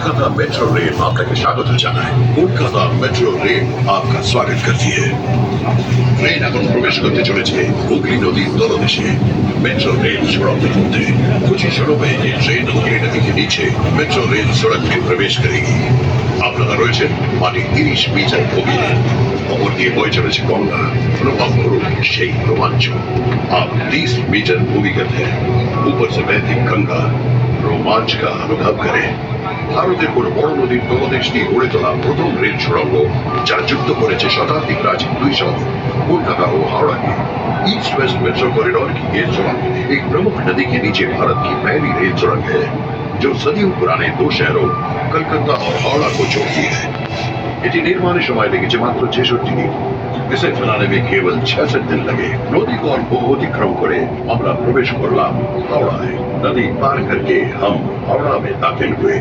Kolkata metro rail আপনাকে স্বাগত জানায়। কলকাতা মেট্রো রেল আপনার স্বাগত করছি। ট্রেন এখন প্রবেশ করতে চলেছে হুগলি নদীর তলদেশে मेट्रो रेल सड़क होते कुछ ही क्षणों में ये ट्रेन हुगली नदी के नीचे मेट्रो रेल सड़क में प्रवेश करेगी। আপনারা রয়েছেন মাটি 30 মিটার গভীরে, ওপর দিয়ে বয়ে চলেছে গঙ্গা। অনুভব করুন সেই রোমাঞ্চ। आप 30 मीटर भूमिगत है, ऊपर से बहती गंगा। रोमांच का अनुभव करें। ভারতের কোন বড় নদীর তলদেশ দিয়ে গড়ে তোলা প্রথম রেল সুড়ঙ্গ, যা যুক্ত করেছে শতাব্দী প্রাচীন দুই শহর कोलकाता और हावड़ा के। ईस्ट वेस्ट मेट्रो कॉरिडोर की ये सुरंग एक प्रमुख नदी के नीचे भारत की पहली रेल सुरंग है, जो सदियों पुराने दो शहरों कलकत्ता और हावड़ा को जोड़ती है। এটি নির্মাণের সময় লেগেছে মাত্র 66 দিন। इसे बनाने में केवल 66 दिन लगे। नदी को अतिक्रम करे আমরা প্রবেশ করলাম হাওড়ায়। नदी पार करके हम हावड़ा में दाखिल हुए।